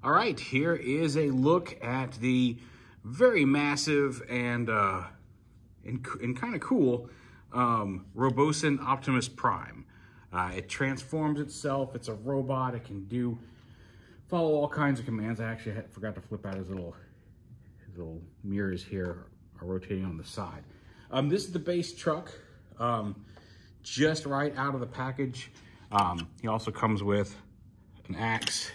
All right, here is a look at the very massive and kind of cool Robosen Optimus Prime. It transforms itself. It's a robot. It can follow all kinds of commands. I actually forgot to flip out his little mirrors here are rotating on the side. This is the base truck, just right out of the package. He also comes with an axe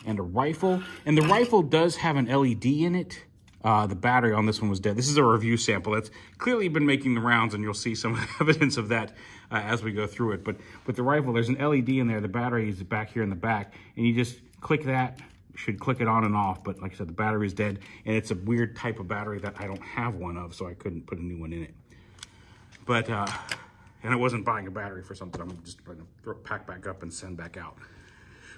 and a rifle, and the rifle does have an LED in it. The battery on this one was dead. This is a review sample that's clearly been making the rounds, and you'll see some evidence of that as we go through it. But with the rifle, there's an LED in there. The battery is back here in the back, and you just click that. You should click it on and off, but like I said, the battery is dead, and it's a weird type of battery that I don't have one of, so I couldn't put a new one in it. But, and I wasn't buying a battery for something I'm just going to pack back up and send back out.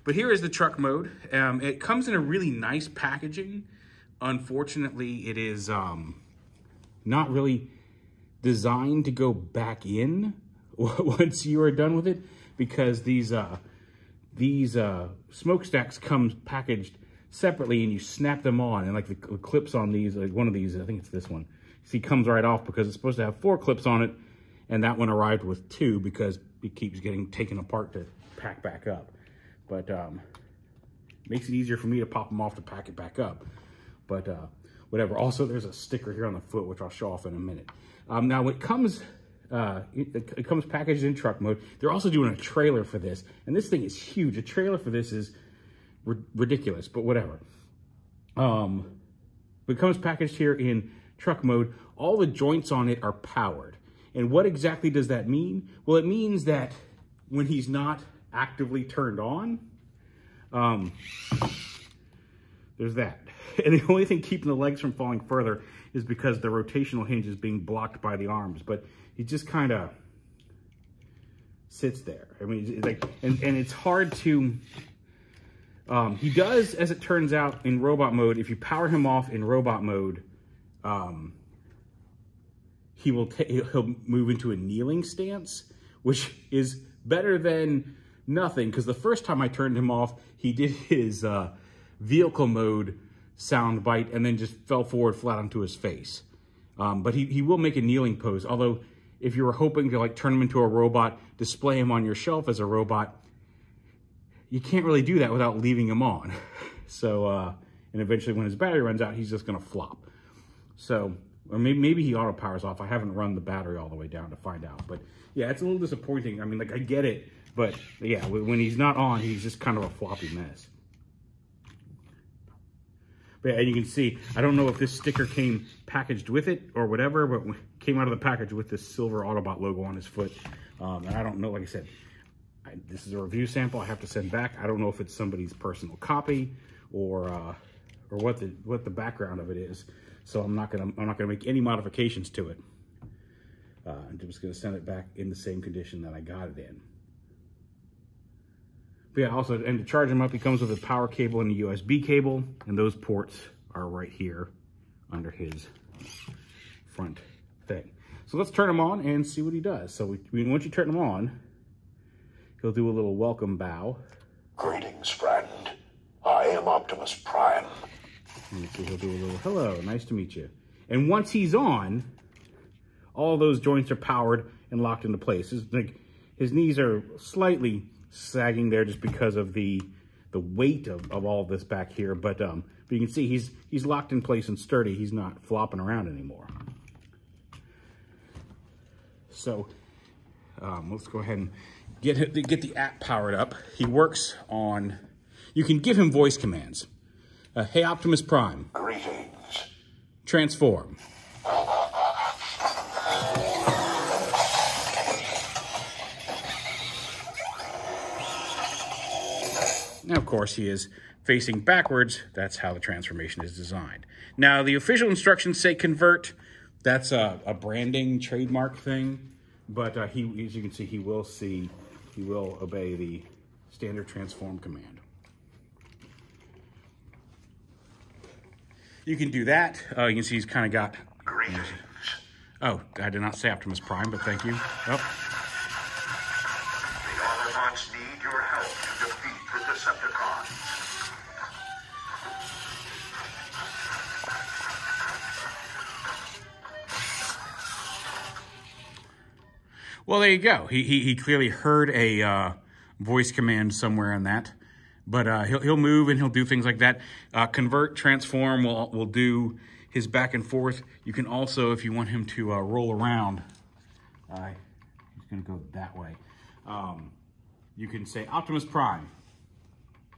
But here is the truck mode. It comes in a really nice packaging. Unfortunately, it is not really designed to go back in once you are done with it, because these smokestacks come packaged separately, and you snap them on, and like the clips on these, like one of these, I think it's this one, see, comes right off because it's supposed to have 4 clips on it, and that one arrived with 2 because it keeps getting taken apart to pack back up. But makes it easier for me to pop them off to pack it back up. But whatever. Also, there's a sticker here on the foot, which I'll show off in a minute. Now, it comes packaged in truck mode. They're also doing a trailer for this, and this thing is huge. A trailer for this is ridiculous, but whatever. It comes packaged here in truck mode. All the joints on it are powered. And what exactly does that mean? Well, it means that when he's not actively turned on, there's that. And the only thing keeping the legs from falling further is because the rotational hinge is being blocked by the arms. But he just kind of sits there. I mean, it's like, and it's hard to, he does, as it turns out, in robot mode, if you power him off in robot mode, he'll move into a kneeling stance, which is better than nothing, because the first time I turned him off, he did his vehicle mode sound bite and then just fell forward flat onto his face. But he will make a kneeling pose, although if you were hoping to like turn him into a robot, display him on your shelf as a robot, you can't really do that without leaving him on. So, and eventually when his battery runs out, he's just gonna flop. So, or maybe he auto powers off. I haven't run the battery all the way down to find out. But yeah, it's a little disappointing. I mean, like, I get it, but yeah, when he's not on, he's just kind of a floppy mess. But yeah, and you can see, I don't know if this sticker came packaged with it or whatever, but came out of the package with this silver Autobot logo on his foot. And I don't know, like I said, this is a review sample I have to send back. I don't know if it's somebody's personal copy or what the background of it is. So I'm not gonna make any modifications to it. I'm just gonna send it back in the same condition that I got it in. But yeah, also, and to charge him up, he comes with a power cable and a USB cable, and those ports are right here under his front thing. So let's turn him on and see what he does. So once you turn him on, he'll do a little welcome bow. Greetings, friend. I am Optimus Prime. And so he'll do a little, hello, nice to meet you. And once he's on, all those joints are powered and locked into place. His knees are slightly sagging there just because of the weight of all this back here. But you can see he's locked in place and sturdy. He's not flopping around anymore. So let's go ahead and get the app powered up. He works on, you can give him voice commands. Hey, Optimus Prime. Greetings. Transform. Now, of course, he is facing backwards. That's how the transformation is designed. Now, the official instructions say convert. That's a branding trademark thing. But as you can see, he will obey the standard transform command. You can do that. You can see he's kind of got... Greetings. Oh, I did not say Optimus Prime, but thank you. Oh. The Autobots need your help to defeat the Decepticons. Well, there you go. He clearly heard a voice command somewhere in that. But he'll move and he'll do things like that. Convert, transform will do his back and forth. You can also, if you want him to roll around, he's going to go that way. You can say Optimus Prime,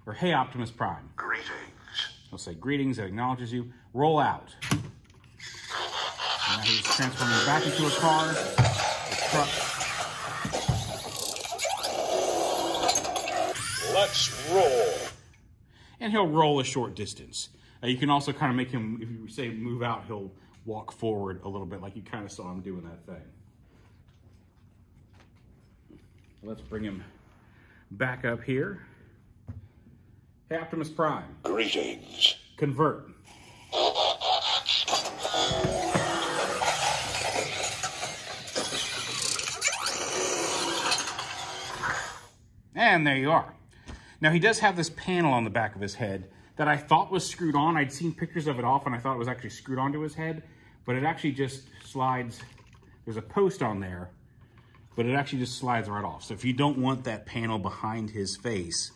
or Hey Optimus Prime. Greetings. He'll say greetings, that acknowledges you. Roll out. And now he's transforming back into a car, a truck. Let's roll. And he'll roll a short distance. You can also kind of make him, if you say move out, he'll walk forward a little bit like you kind of saw him doing that thing. Let's bring him back up here. Hey, Optimus Prime. Greetings. Convert. And there you are. Now, he does have this panel on the back of his head that I thought was screwed on. I'd seen pictures of it off, and I thought it was actually screwed onto his head, but it actually just slides. There's a post on there, but it actually just slides right off. So if you don't want that panel behind his face,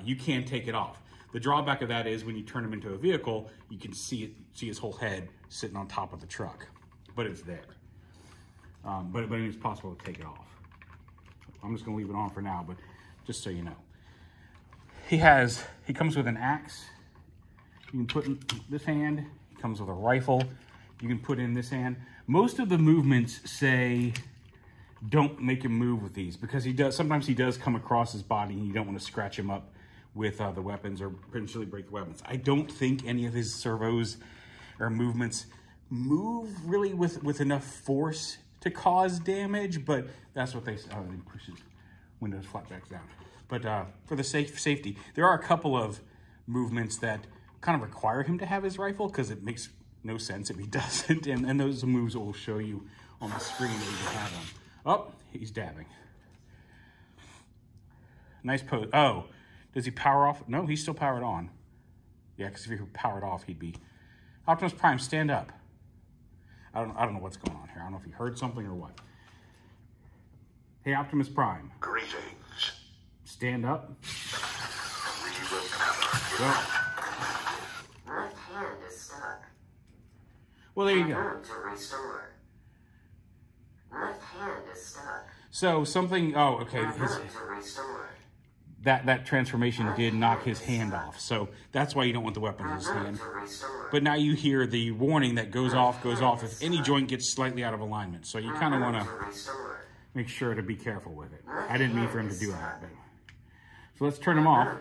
you can take it off. The drawback of that is when you turn him into a vehicle, you can see his whole head sitting on top of the truck, but it's there. But it's possible to take it off. I'm just gonna leave it on for now, but just so you know. He comes with an axe. You can put in this hand. He comes with a rifle. You can put in this hand. Most of the movements say don't make him move with these because sometimes he does come across his body and you don't want to scratch him up with the weapons or potentially break the weapons. I don't think any of his servos or movements move really with enough force to cause damage, but that's what they say. Oh, he pushes windows flatbacks down. But for the safety, there are a couple of movements that kind of require him to have his rifle because it makes no sense if he doesn't. And those moves will show you on the screen that you can have them. Oh, he's dabbing. Nice pose. Oh, does he power off? No, he's still powered on. Yeah, because if he were powered off, he'd be... Optimus Prime, stand up. I don't know what's going on here. I don't know if he heard something or what. Hey, Optimus Prime. Greetings. Stand up. We will never give up. Left hand is stuck. Well, there you go. Confirm to restore. Left hand is stuck. So something, oh, okay. Confirm to restore. That transformation did knock his hand off. So that's why you don't want the weapon in his hand. But now you hear the warning that goes off if any joint gets slightly out of alignment. So you kind of want to make sure to be careful with it. I didn't mean for him to do that. But. So let's turn him off.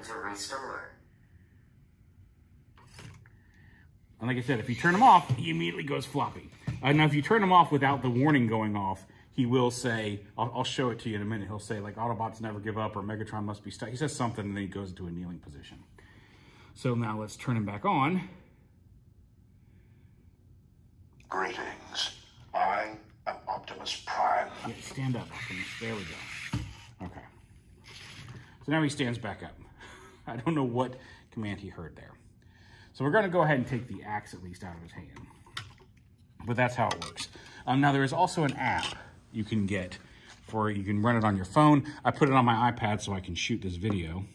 And like I said, if you turn him off, he immediately goes floppy. Now, if you turn him off without the warning going off, he will say, I'll show it to you in a minute. He'll say, like, Autobots never give up or Megatron must be stuck. He says something, and then he goes into a kneeling position. So now let's turn him back on. Greetings. I am Optimus Prime. Yeah, stand up, Optimus. There we go. Okay. So now he stands back up. I don't know what command he heard there. So we're going to go ahead and take the axe at least out of his hand. But that's how it works. Now there is also an app you can get for, you can run it on your phone. I put it on my iPad so I can shoot this video.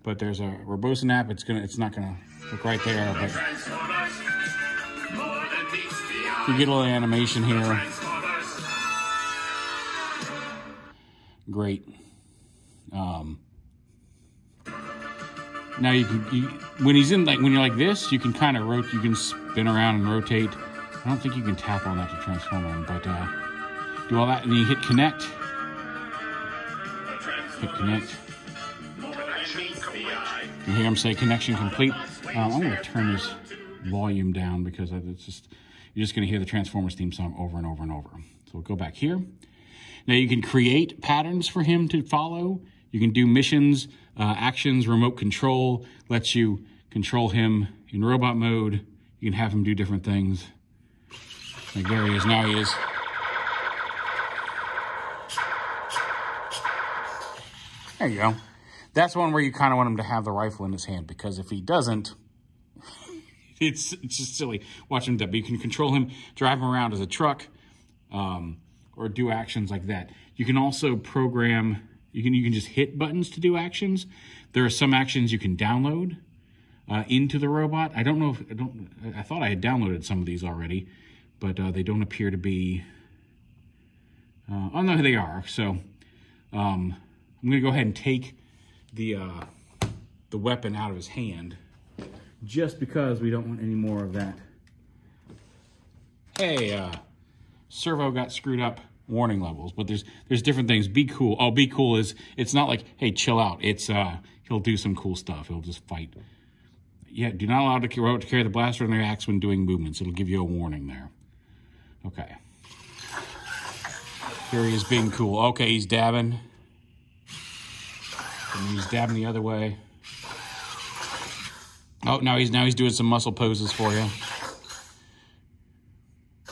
But there's a Robosen app. It's not gonna look right there, but you get a little animation here. Great. Now when he's in, like, when you're like this, you can kind of rotate, you can spin around and rotate. I don't think you can tap on that to transform him, but do all that, and then you hit connect. Hit connect. You hear him say connection complete. I'm going to turn this volume down because it's just, you're just going to hear the Transformers theme song over and over and over. So we'll go back here. Now you can create patterns for him to follow. You can do missions, actions, remote control, lets you control him in robot mode. You can have him do different things. Like there he is, now he is. There you go. That's one where you kind of want him to have the rifle in his hand, because if he doesn't, it's just silly. Watch him, but you can control him, drive him around as a truck, or do actions like that. You can also program, you can just hit buttons to do actions. There are some actions you can download into the robot. I don't know if, I thought I had downloaded some of these already, but they don't appear to be, oh no, they are. So I'm gonna go ahead and take the weapon out of his hand, just because we don't want any more of that. Hey, servo got screwed up warning levels, but there's different things. Be cool. Oh, be cool is, it's not like, hey, chill out. It's, he'll do some cool stuff. He'll just fight. Yeah, do not allow the robot to carry the blaster in their axe when doing movements. It'll give you a warning there. Okay. Here he is being cool. Okay, he's dabbing. And he's dabbing the other way. Oh, now he's doing some muscle poses for you.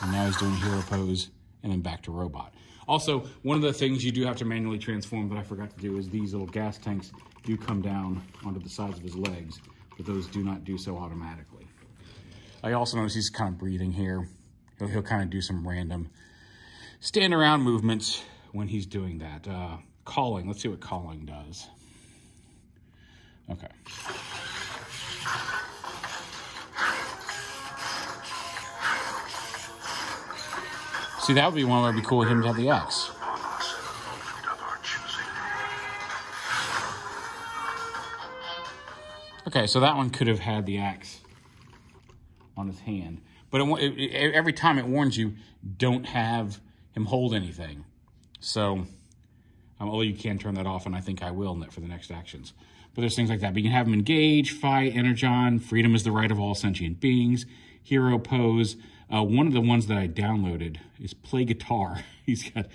And now he's doing hero pose, and then back to robot. Also, one of the things you do have to manually transform that I forgot to do is these little gas tanks do come down onto the sides of his legs, but those do not do so automatically. I also notice he's kind of breathing here. He'll kind of do some random stand around movements when he's doing that. Calling, let's see what calling does. Okay. See, that would be one where it'd be cool with him to have the axe. Okay, so that one could have had the axe on his hand. But every time it warns you, don't have him hold anything. So, although you can turn that off, and I think I will for the next actions. But there's things like that. But you can have him engage, fight, energon, freedom is the right of all sentient beings, hero pose. One of the ones that I downloaded is play guitar. He's got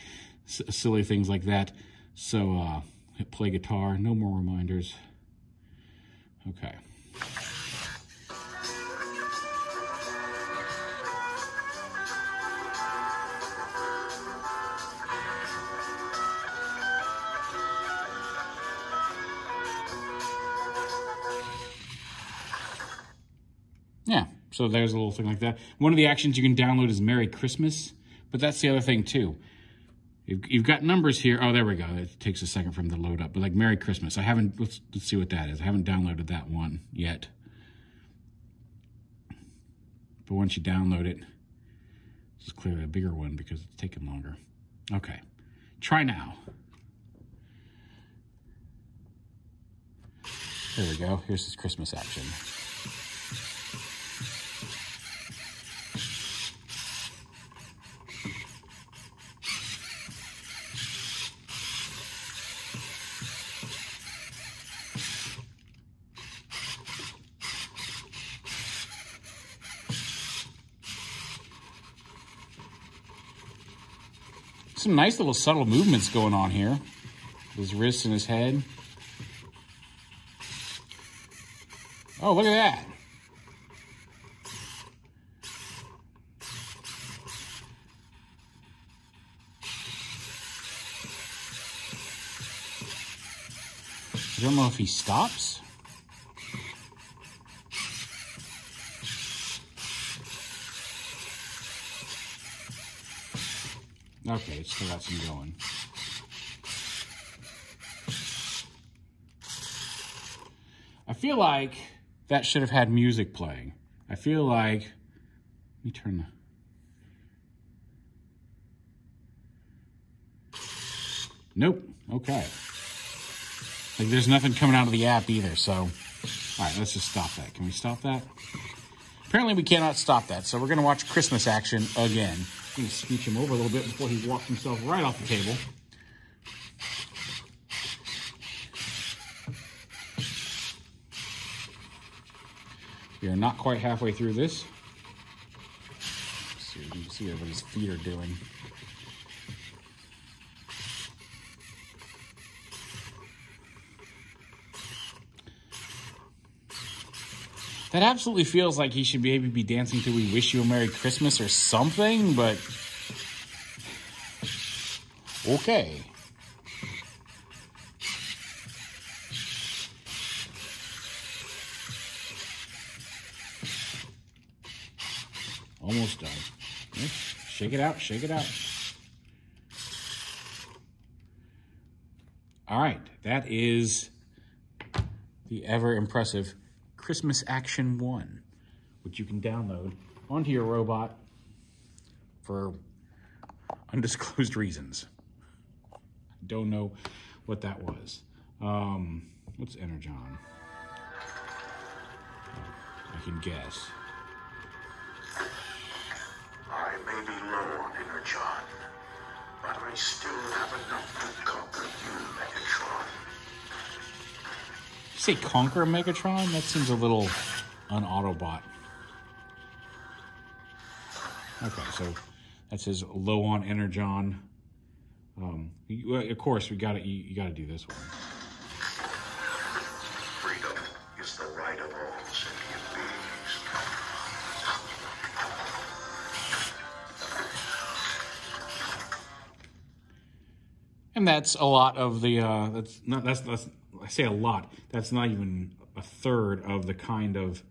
silly things like that. So, play guitar, no more reminders. Okay. Yeah, so there's a little thing like that. One of the actions you can download is Merry Christmas, but that's the other thing too. You've got numbers here. Oh, there we go. It takes a second for them to load up. But like Merry Christmas, I haven't, let's see what that is. I haven't downloaded that one yet. But once you download it, this is clearly a bigger one because it's taking longer. Okay, try now. There we go. Here's his Christmas action. Some nice little subtle movements going on here. His wrists and his head. Oh, look at that. I don't know if he stops. Okay, it's still got some going. I feel like that should have had music playing. I feel like, let me turn the, nope, okay. Like there's nothing coming out of the app either, so, all right, let's just stop that. Can we stop that? Apparently we cannot stop that, so we're gonna watch Christmas action again. I'm going to scooch him over a little bit before he walks himself right off the table. We are not quite halfway through this. Let's see, you can see what his feet are doing. That absolutely feels like he should maybe be dancing to We Wish You a Merry Christmas or something, but okay. Almost done. Shake it out, shake it out. All right, that is the ever impressive Christmas Action 1, which you can download onto your robot for undisclosed reasons. Don't know what that was. What's Energon? I can guess. I may be low on Energon, but I still have enough to conquer you, Megatron. You say conquer Megatron? That seems a little un-Autobot. Okay, so that says low on Energon. Of course, you gotta do this one. Freedom is the right of all sentient beings. And that's a lot of the, that's I say a lot, that's not even a third of the kind of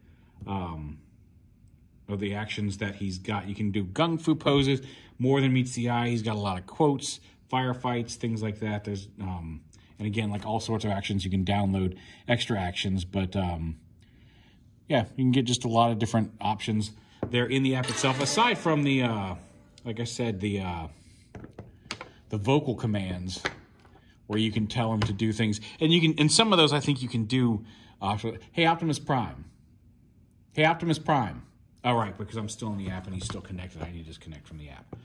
the actions that he's got. You can do gung fu poses, more than meets the eye. He's got a lot of quotes, firefights, things like that. There's, and again, like all sorts of actions. You can download extra actions, but yeah, you can get just a lot of different options there in the app itself, aside from the, like I said, the vocal commands where you can tell him to do things. And you can, and some of those I think you can do, hey, Optimus Prime. Hey, Optimus Prime. All right, because I'm still in the app and he's still connected. I need to disconnect from the app.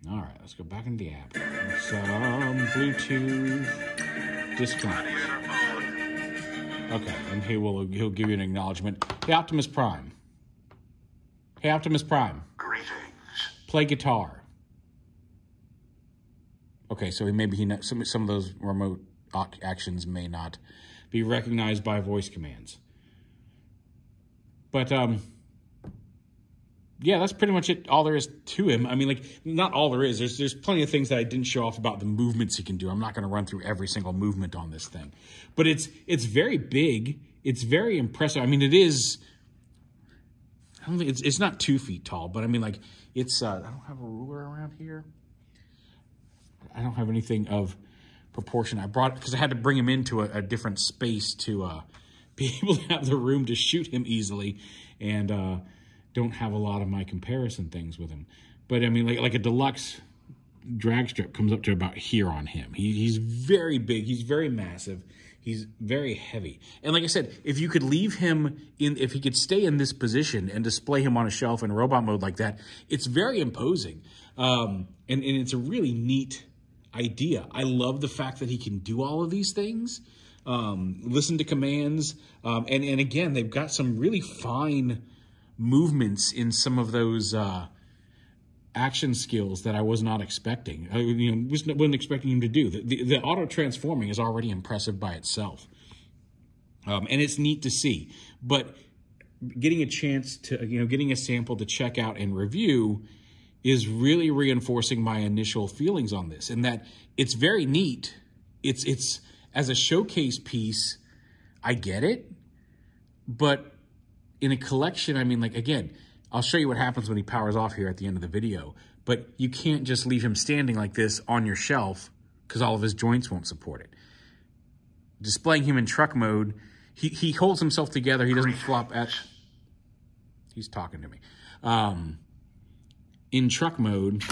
All right, let's go back into the app. Some Bluetooth disconnect. Okay, and he'll give you an acknowledgement. Hey, Optimus Prime. Hey, Optimus Prime. Greetings. Play guitar. Okay, so maybe some of those remote actions may not be recognized by voice commands. But, yeah, that's pretty much it, all there is to him. I mean, like, not all there is. There's plenty of things that I didn't show off about the movements he can do. I'm not going to run through every single movement on this thing. But it's very big. It's very impressive. I mean, it is... I don't think it's not 2 feet tall, but I mean, like, it's... I don't have a ruler around here. I don't have anything of proportion. I brought... Because I had to bring him into a different space to be able to have the room to shoot him easily. And... don't have a lot of my comparison things with him. But I mean, like a deluxe drag strip comes up to about here on him. He's very big. He's very massive. He's very heavy. And like I said, if you could leave him if he could stay in this position and display him on a shelf in robot mode like that, it's very imposing. And it's a really neat idea. I love the fact that he can do all of these things, listen to commands. And again, they've got some really fine movements in some of those action skills that I was not expecting. Wasn't expecting him to do. The auto transforming is already impressive by itself, and it's neat to see. But getting a chance to, getting a sample to check out and review is really reinforcing my initial feelings on this, and that it's very neat. It's as a showcase piece, I get it, but in a collection, I mean, like, again, I'll show you what happens when he powers off here at the end of the video, but you can't just leave him standing like this on your shelf because all of his joints won't support it. Displaying him in truck mode, he holds himself together. He doesn't flop at... He's talking to me. In truck mode...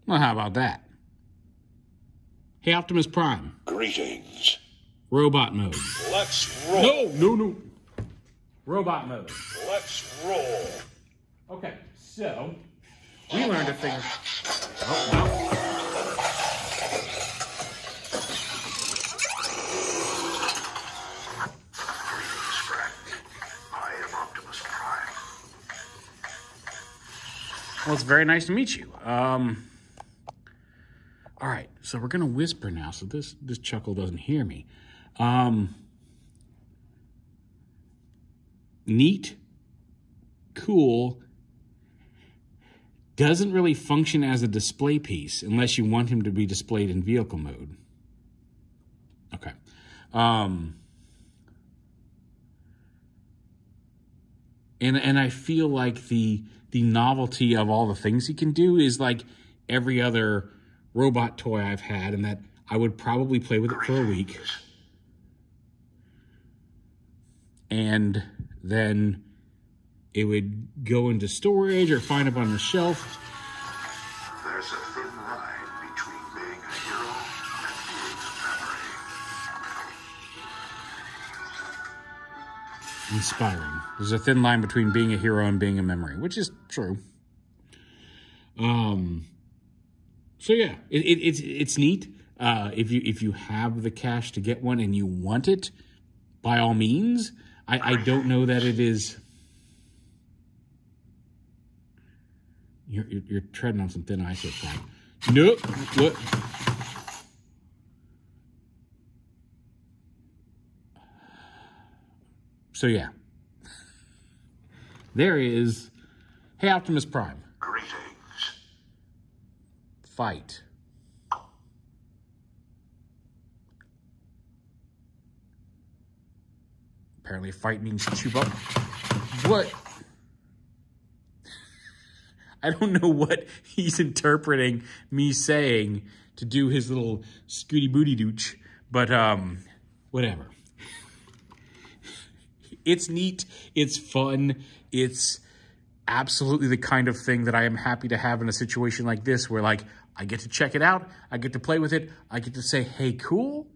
Well, how about that? Hey, Optimus Prime. Greetings. Robot mode. Let's roll. No. Robot mode. Let's roll. Okay, so we learned a thing. Oh, no. Greetings, friend. I am Optimus Prime. Well, it's very nice to meet you. All right, so we're going to whisper now, so this chuckle doesn't hear me. Neat, cool, doesn't really function as a display piece unless you want him to be displayed in vehicle mode. Okay. And I feel like the novelty of all the things he can do is like every other robot toy I've had, and that I would probably play with it for a week. And then it would go into storage or find up on the shelf. There's a thin line between being a hero and being a memory. Inspiring. There's a thin line between being a hero and being a memory, which is true. So yeah, it's neat. If you have the cash to get one and you want it, by all means. I don't know that it is. You're treading on some thin ice here, Frank. Nope. What? So yeah, there is. Hey, Optimus Prime. Greetings. Fight. Apparently, fight means chew up. What? I don't know what he's interpreting me saying to do his little scooty booty dooch, but whatever. It's neat. It's fun. It's absolutely the kind of thing that I am happy to have in a situation like this, where like I get to check it out, I get to play with it, I get to say, hey, cool,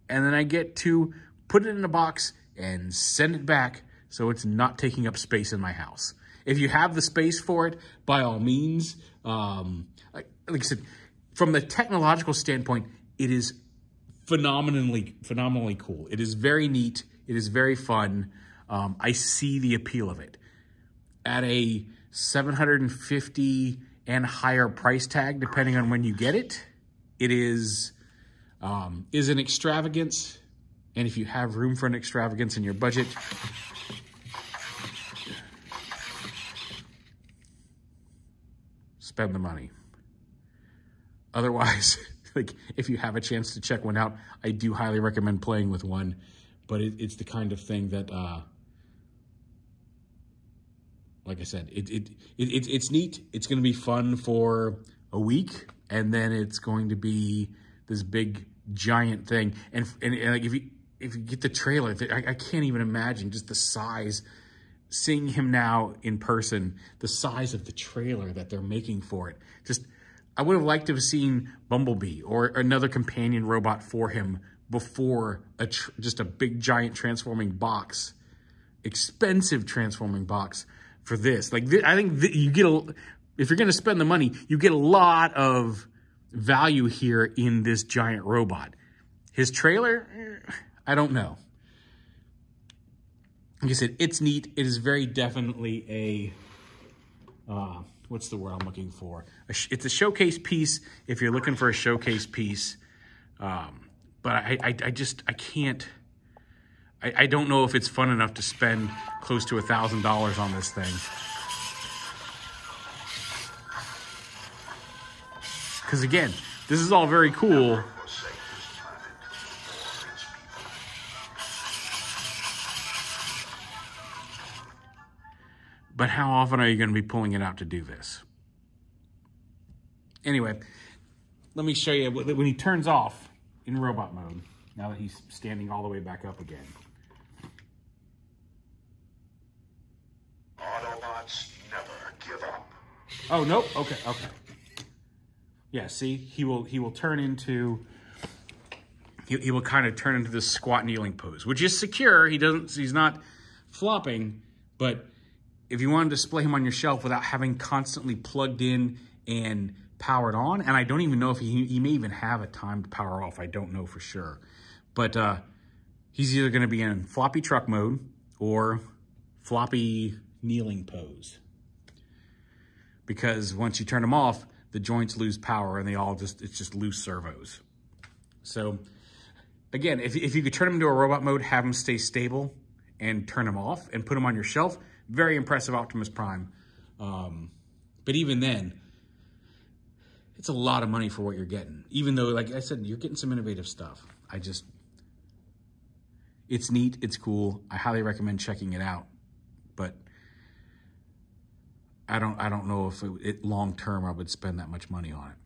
and then I get to put it in a box and send it back so it's not taking up space in my house. If you have the space for it, by all means. Like I said, from the technological standpoint, it is phenomenally cool. It is very neat. It is very fun. I see the appeal of it. At a $750 and higher price tag, depending on when you get it, it is an extravagance. And if you have room for an extravagance in your budget, spend the money. Otherwise, like if you have a chance to check one out, I do highly recommend playing with one. But it's the kind of thing that, like I said, it's neat. It's going to be fun for a week, and then it's going to be this big giant thing. And like if you get the trailer, I can't even imagine just the size. Seeing him now in person, the size of the trailer that they're making for it. Just, I would have liked to have seen Bumblebee or another companion robot for him before just a big giant transforming box, expensive transforming box for this. Like I think you get if you're going to spend the money, you get a lot of value here in this giant robot. His trailer, I don't know. Like I said, it's neat. It is very definitely a, what's the word I'm looking for? It's a showcase piece if you're looking for a showcase piece. But I can't, I don't know if it's fun enough to spend close to $1,000 on this thing. Because again, this is all very cool. But how often are you going to be pulling it out to do this? Anyway, let me show you when he turns off in robot mode, now that he's standing all the way back up again. Autobots never give up. Oh, nope. Okay. Yeah, see? He will turn into... He will kind of turn into this squat kneeling pose, which is secure. He's not flopping, but... if you want to display him on your shelf without having constantly plugged in and powered on, and I don't even know if he may even have a time to power off. I don't know for sure. But he's either going to be in floppy truck mode or floppy kneeling pose. Because once you turn them off, the joints lose power and it's just loose servos. So again, if you could turn him into a robot mode, have him stay stable and turn him off and put him on your shelf, very impressive Optimus Prime. But even then, it's a lot of money for what you're getting. Even though, like I said, you're getting some innovative stuff. It's neat. It's cool. I highly recommend checking it out. But I don't know if long term I would spend that much money on it.